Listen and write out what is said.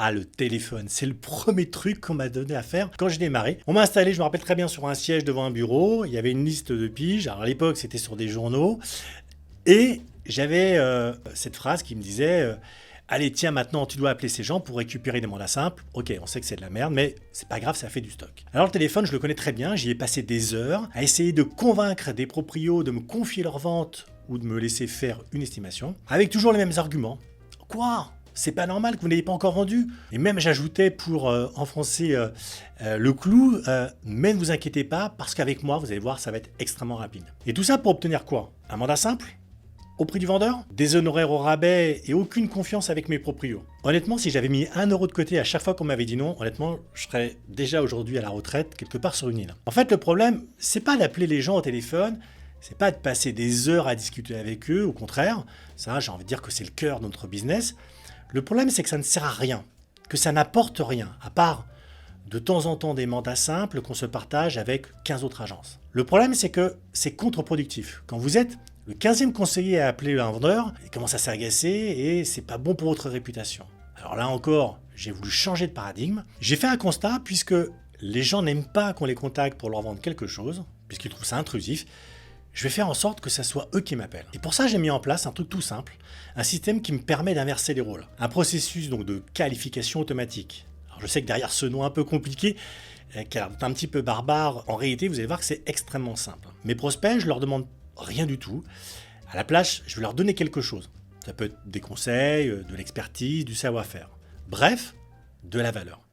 Ah, le téléphone, c'est le premier truc qu'on m'a donné à faire quand j'ai démarré. On m'a installé, je me rappelle très bien, sur un siège devant un bureau. Il y avait une liste de piges. Alors à l'époque, c'était sur des journaux. Et j'avais cette phrase qui me disait allez, tiens, maintenant, tu dois appeler ces gens pour récupérer des mandats simples. Ok, on sait que c'est de la merde, mais c'est pas grave, ça fait du stock. Alors le téléphone, je le connais très bien. J'y ai passé des heures à essayer de convaincre des proprios de me confier leur vente ou de me laisser faire une estimation, avec toujours les mêmes arguments. Quoi? C'est pas normal que vous n'ayez pas encore vendu. Et même j'ajoutais pour enfoncer le clou, mais ne vous inquiétez pas, parce qu'avec moi, vous allez voir, ça va être extrêmement rapide. Et tout ça pour obtenir quoi? Un mandat simple? Au prix du vendeur? Des honoraires au rabais et aucune confiance avec mes proprios. Honnêtement, si j'avais mis 1 € de côté à chaque fois qu'on m'avait dit non, honnêtement, je serais déjà aujourd'hui à la retraite, quelque part sur une île. En fait, le problème, c'est pas d'appeler les gens au téléphone, c'est pas de passer des heures à discuter avec eux, au contraire, ça, j'ai envie de dire que c'est le cœur de notre business. Le problème, c'est que ça ne sert à rien, que ça n'apporte rien, à part de temps en temps des mandats simples qu'on se partage avec 15 autres agences. Le problème, c'est que c'est contre-productif. Quand vous êtes le 15e conseiller à appeler un vendeur, il commence à s'agacer et c'est pas bon pour votre réputation. Alors là encore, j'ai voulu changer de paradigme. J'ai fait un constat puisque les gens n'aiment pas qu'on les contacte pour leur vendre quelque chose, puisqu'ils trouvent ça intrusif. Je vais faire en sorte que ce soit eux qui m'appellent. Et pour ça, j'ai mis en place un truc tout simple, un système qui me permet d'inverser les rôles. Un processus donc de qualification automatique. Alors je sais que derrière ce nom un peu compliqué, qui a l'air un petit peu barbare, en réalité, vous allez voir que c'est extrêmement simple. Mes prospects, je leur demande rien du tout. À la place, je vais leur donner quelque chose. Ça peut être des conseils, de l'expertise, du savoir-faire. Bref, de la valeur.